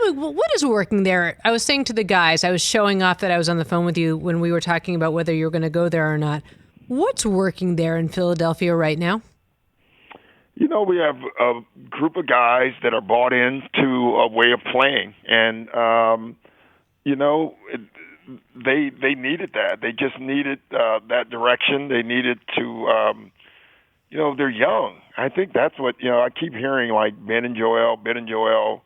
tell me, what is working there? I was saying to the guys, I was showing off that I was on the phone with you when we were talking about whether you were going to go there or not. What's working there in Philadelphia right now? We have a group of guys that are bought into a way of playing, and they needed that. They just needed that direction. They needed to, they're young. I think that's what I keep hearing. Like Ben and Joel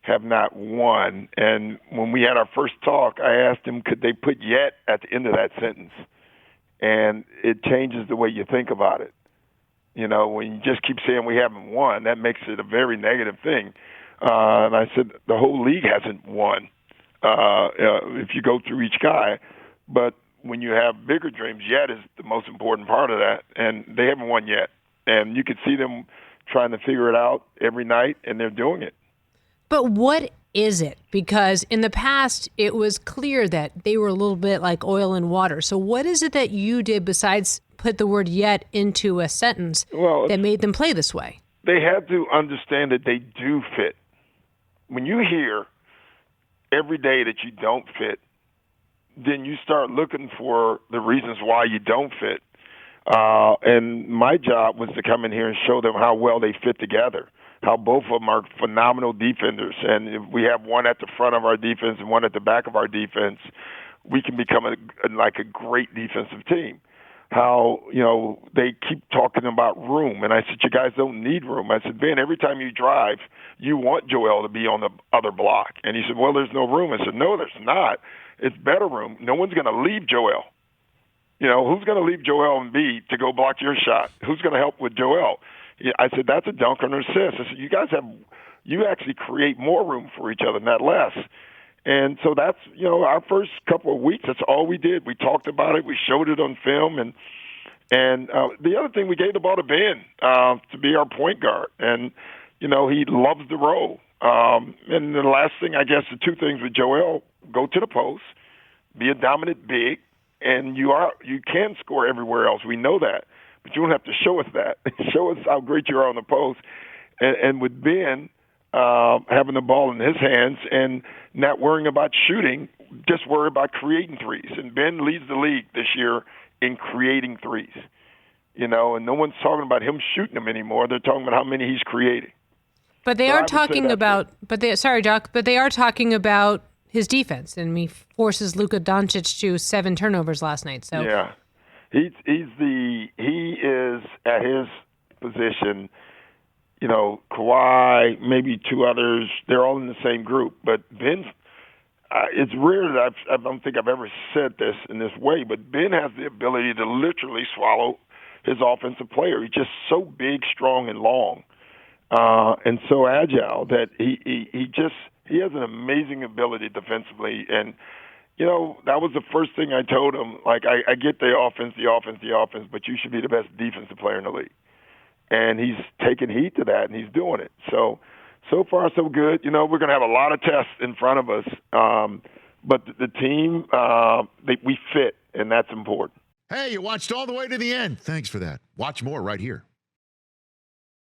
have not won. And when we had our first talk, I asked him, could they put "yet" at the end of that sentence, and it changes the way you think about it. When you just keep saying we haven't won, that makes it a very negative thing. And I said, the whole league hasn't won if you go through each guy. But when you have bigger dreams, yet is the most important part of that. And they haven't won yet. And you could see them trying to figure it out every night, and they're doing it. But what is it? Because in the past, it was clear that they were a little bit like oil and water. So what is it that you did besides put the word "yet" into a sentence that made them play this way? They had to understand that they do fit. When you hear every day that you don't fit, then you start looking for the reasons why you don't fit. And my job was to come in here and show them how well they fit together, how both of them are phenomenal defenders. And if we have one at the front of our defense and one at the back of our defense, we can become a great defensive team. How, they keep talking about room. And I said, you guys don't need room. I said, Ben, every time you drive, you want Joel to be on the other block. And he said, well, there's no room. I said, no, there's not. It's better room. No one's going to leave Joel. Who's going to leave Joel and Embiid to go block your shot? Who's going to help with Joel? I said, that's a dunk or an assist. I said, you actually create more room for each other, not less. And so that's, our first couple of weeks, that's all we did. We talked about it. We showed it on film. And the other thing, we gave the ball to Ben to be our point guard. And, he loves the role. And the last thing, I guess, the two things with Joel, go to the post, be a dominant big, and you can score everywhere else. We know that. But you don't have to show us that. Show us how great you are on the post. And with Ben, having the ball in his hands and not worrying about shooting, just worry about creating threes. And Ben leads the league this year in creating threes. And no one's talking about him shooting them anymore. They're talking about how many he's creating. But they are talking about, Doc, but they are talking about his defense, and he forces Luka Doncic to 7 turnovers last night. So yeah, he is at his position. Kawhi, maybe 2 others, they're all in the same group. But Ben, it's rare that I don't think I've ever said this in this way, but Ben has the ability to literally swallow his offensive player. He's just so big, strong, and long, and so agile that he has an amazing ability defensively. And, that was the first thing I told him. Like, I get the offense, but you should be the best defensive player in the league. And he's taking heed to that, and he's doing it. So far, so good. We're going to have a lot of tests in front of us. But the team, we fit, and that's important. Hey, you watched all the way to the end. Thanks for that. Watch more right here.